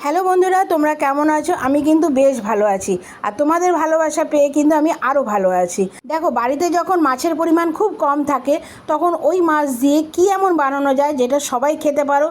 Hello বন্ধুরা, তোমরা কেমন আছো? আমি কিন্তু বেশ ভালো আছি। আর তোমাদের ভালোবাসা পেয়ে কিন্তু আমি আরও ভালো আছি। দেখো, বাড়িতে যখন মাছের পরিমাণ খুব কম থাকে তখন ওই মাছ দিয়ে কী এমন বানানো যায় যেটা সবাই খেতে পারো,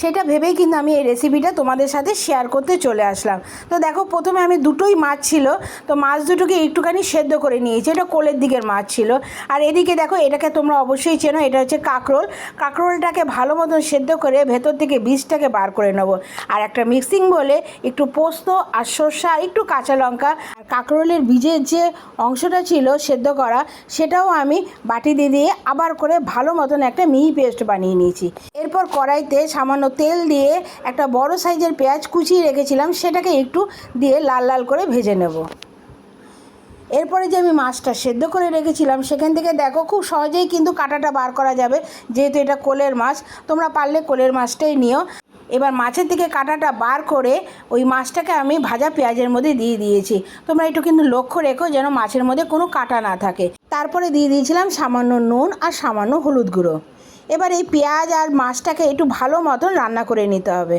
সেটা ভেবেই কিন্তু আমি এই রেসিপিটা তোমাদের সাথে শেয়ার করতে চলে আসলাম। তো দেখো, প্রথমে আমি দুটোই মাছ ছিল, তো মাছ দুটোকে একটুখানি সেদ্ধ করে নিয়েছি। এটা কোলের দিকের মাছ ছিল। আর এদিকে দেখো, এটাকে তোমরা অবশ্যই চেনো, এটা হচ্ছে কাঁকরোল। কাঁকরোলটাকে ভালো মতন সেদ্ধ করে ভেতর থেকে বীজটাকে বার করে নেবো। আর একটা মিক্সিং বলে একটু পোস্ত আর সর্ষে আর একটু কাঁচা লঙ্কা আর কাঁকরোলের বীজের যে অংশটা ছিল সেদ্ধ করা, সেটাও আমি বাটি দিয়ে আবার করে ভালো মতন একটা মিহি পেস্ট বানিয়ে নিয়েছি। এরপর কড়াইতে সামান্য তেল দিয়ে একটা বড় সাইজের পেঁয়াজ কুচিয়ে রেখেছিলাম, সেটাকে একটু দিয়ে লাল লাল করে ভেজে নেব। এরপরে যে আমি মাছটা সেদ্ধ করে রেখেছিলাম সেখান থেকে দেখো খুব সহজেই কিন্তু কাঁটাটা বার করা যাবে, যেহেতু এটা কোলের মাছ। তোমরা পারলে কোলের মাছটাই নিও। এবার মাছের থেকে কাঁটাটা বার করে ওই মাছটাকে আমি ভাজা পেঁয়াজের মধ্যে দিয়ে দিয়েছি। তোমরা একটু কিন্তু লক্ষ্য রেখো যেন মাছের মধ্যে কোনো কাঁটা না থাকে। তারপরে দিয়ে দিয়েছিলাম সামান্য নুন আর সামান্য হলুদ গুঁড়ো। এবার এই পেঁয়াজ আর মাছটাকে একটু ভালো মতন রান্না করে নিতে হবে।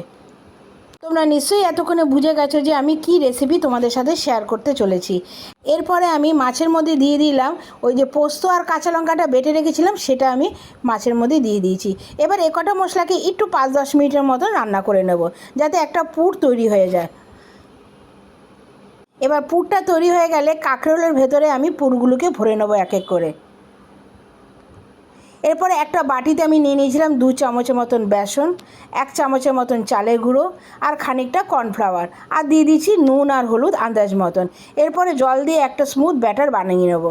তোমরা নিশ্চয়ই এতক্ষণে বুঝে গেছো যে আমি কি রেসিপি তোমাদের সাথে শেয়ার করতে চলেছি। এরপরে আমি মাছের মধ্যে দিয়ে দিলাম ওই যে পোস্ত আর কাঁচা লঙ্কাটা বেটে রেখেছিলাম, সেটা আমি মাছের মধ্যে দিয়ে দিয়েছি। এবার কটা মশলাকে একটু 5-10 মিনিটের মতন রান্না করে নেব, যাতে একটা পুর তৈরি হয়ে যায়। এবার পুরটা তৈরি হয়ে গেলে কাঁকরোলের ভেতরে আমি পুরগুলোকে ভরে নেবো এক এক করে। এরপরে একটা বাটিতে আমি নিয়ে নিয়েছিলাম 2 চামচের মতন বেসন, 1 চামচের মতন চালের গুঁড়ো আর খানিকটা কর্নফ্লাওয়ার, আর দিয়ে দিচ্ছি নুন আর হলুদ আন্দাজ মতন। এরপরে জল দিয়ে একটা স্মুথ ব্যাটার বানিয়ে নেব।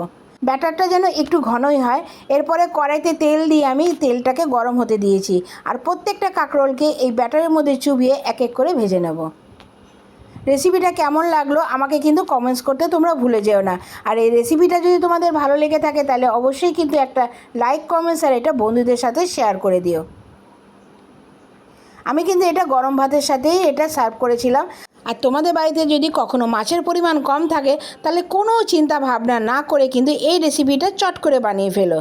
ব্যাটারটা যেন একটু ঘনই হয়। এরপরে কড়াইতে তেল দিয়ে আমি তেলটাকে গরম হতে দিয়েছি, আর প্রত্যেকটা কাঁকরোলকে এই ব্যাটারের মধ্যে চুবিয়ে এক এক করে ভেজে নেব। রেসিপিটা কেমন লাগলো আমাকে কিন্তু কমেন্টস করতে তোমরা ভুলে যেও না। আর এই রেসিপিটা যদি তোমাদের ভালো লেগে থাকে তাহলে অবশ্যই কিন্তু একটা লাইক, কমেন্টস আর এটা বন্ধুদের সাথে শেয়ার করে দিও। আমি কিন্তু এটা গরম ভাতের সাথেই এটা সার্ভ করেছিলাম। আর তোমাদের বাড়িতে যদি কখনো মাছের পরিমাণ কম থাকে তাহলে কোনো চিন্তা ভাবনা না করে কিন্তু এই রেসিপিটা চট করে বানিয়ে ফেলো।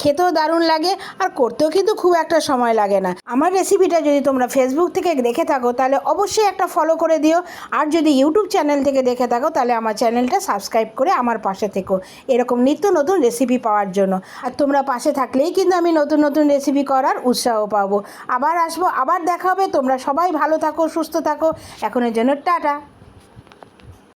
খেতেও দারুণ লাগে আর করতেও কিন্তু খুব একটা সময় লাগে না। আমার রেসিপিটা যদি তোমরা ফেসবুক থেকে দেখে থাকো তাহলে অবশ্যই একটা ফলো করে দিও। আর যদি ইউটিউব চ্যানেল থেকে দেখে থাকো তাহলে আমার চ্যানেলটা সাবস্ক্রাইব করে আমার পাশে থেকো, এরকম নিত্য নতুন রেসিপি পাওয়ার জন্য। আর তোমরা পাশে থাকলেই কিন্তু আমি নতুন নতুন রেসিপি করার উৎসাহ পাবো। আবার আসবো, আবার দেখা হবে। তোমরা সবাই ভালো থাকো, সুস্থ থাকো। এখনের জন্য টাটা।